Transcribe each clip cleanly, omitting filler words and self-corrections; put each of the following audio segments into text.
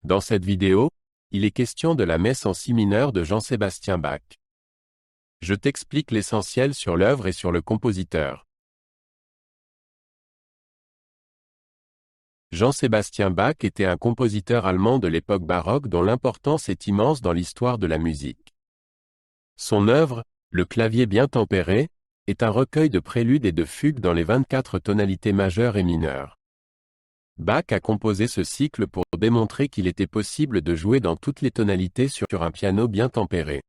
Dans cette vidéo, il est question de la messe en si mineur de Jean-Sébastien Bach. Je t'explique l'essentiel sur l'œuvre et sur le compositeur. Jean-Sébastien Bach était un compositeur allemand de l'époque baroque dont l'importance est immense dans l'histoire de la musique. Son œuvre, Le clavier bien tempéré, est un recueil de préludes et de fugues dans les 24 tonalités majeures et mineures. Bach a composé ce cycle pour démontrer qu'il était possible de jouer dans toutes les tonalités sur un piano bien tempéré.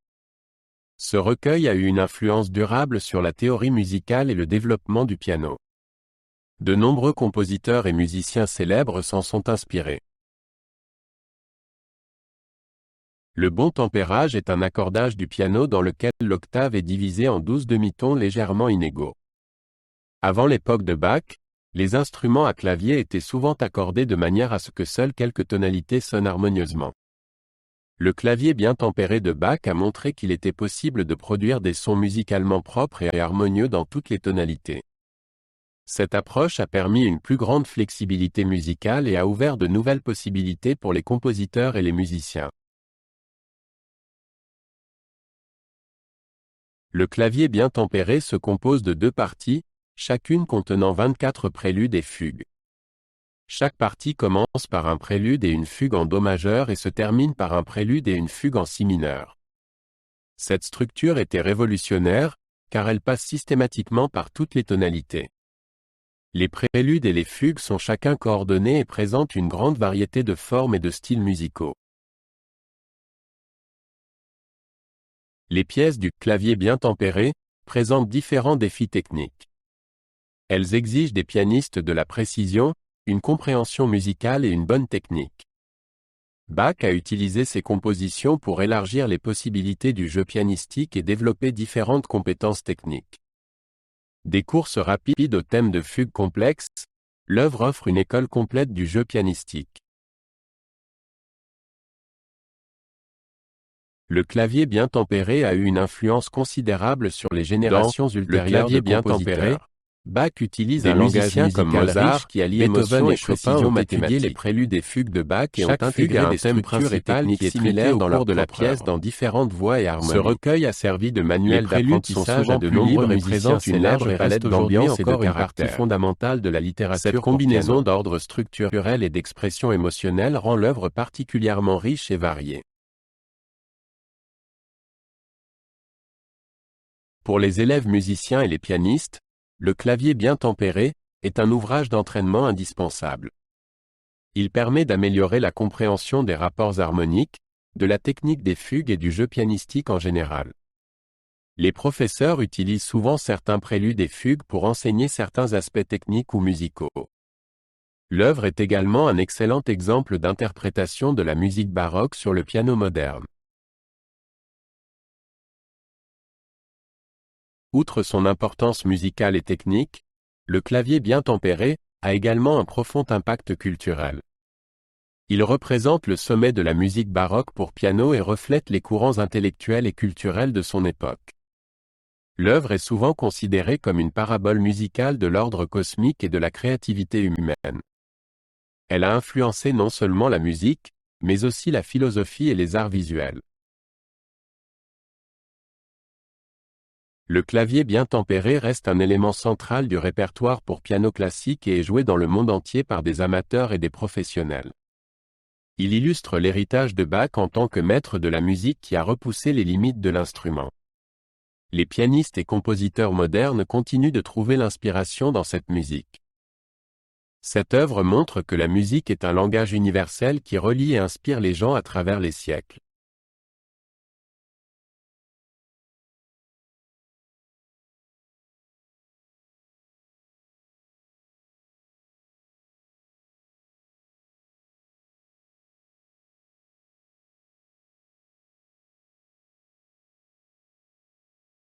Ce recueil a eu une influence durable sur la théorie musicale et le développement du piano. De nombreux compositeurs et musiciens célèbres s'en sont inspirés. Le bon tempérage est un accordage du piano dans lequel l'octave est divisée en 12 demi-tons légèrement inégaux. Avant l'époque de Bach, les instruments à clavier étaient souvent accordés de manière à ce que seules quelques tonalités sonnent harmonieusement. Le clavier bien tempéré de Bach a montré qu'il était possible de produire des sons musicalement propres et harmonieux dans toutes les tonalités. Cette approche a permis une plus grande flexibilité musicale et a ouvert de nouvelles possibilités pour les compositeurs et les musiciens. Le clavier bien tempéré se compose de deux parties, chacune contenant 24 préludes et fugues. Chaque partie commence par un prélude et une fugue en do majeur et se termine par un prélude et une fugue en si mineur. Cette structure était révolutionnaire, car elle passe systématiquement par toutes les tonalités. Les préludes et les fugues sont chacun coordonnés et présentent une grande variété de formes et de styles musicaux. Les pièces du clavier bien tempéré présentent différents défis techniques. Elles exigent des pianistes de la précision, une compréhension musicale et une bonne technique. Bach a utilisé ses compositions pour élargir les possibilités du jeu pianistique et développer différentes compétences techniques. Des courses rapides au thème de fugues complexes, l'œuvre offre une école complète du jeu pianistique. Le clavier bien tempéré a eu une influence considérable sur les générations ultérieures de compositeurs. Bach utilise un langage musical comme Mozart qui allie émotion et précision mathématique. Les préludes et fugues de Bach et ont intégré des structures et techniques similaires dans leur de la pièce dans différentes voix et harmonies. Ce recueil a servi de manuel d'apprentissage à de nombreux musiciens célèbres et palette d'ambiance et de caractère fondamentale de la littérature. Cette combinaison d'ordre structurel et d'expression émotionnelle rend l'œuvre particulièrement riche et variée. Pour les élèves musiciens et les pianistes, Le clavier bien tempéré est un ouvrage d'entraînement indispensable. Il permet d'améliorer la compréhension des rapports harmoniques, de la technique des fugues et du jeu pianistique en général. Les professeurs utilisent souvent certains préludes et fugues pour enseigner certains aspects techniques ou musicaux. L'œuvre est également un excellent exemple d'interprétation de la musique baroque sur le piano moderne. Outre son importance musicale et technique, le clavier bien tempéré a également un profond impact culturel. Il représente le sommet de la musique baroque pour piano et reflète les courants intellectuels et culturels de son époque. L'œuvre est souvent considérée comme une parabole musicale de l'ordre cosmique et de la créativité humaine. Elle a influencé non seulement la musique, mais aussi la philosophie et les arts visuels. Le clavier bien tempéré reste un élément central du répertoire pour piano classique et est joué dans le monde entier par des amateurs et des professionnels. Il illustre l'héritage de Bach en tant que maître de la musique qui a repoussé les limites de l'instrument. Les pianistes et compositeurs modernes continuent de trouver l'inspiration dans cette musique. Cette œuvre montre que la musique est un langage universel qui relie et inspire les gens à travers les siècles.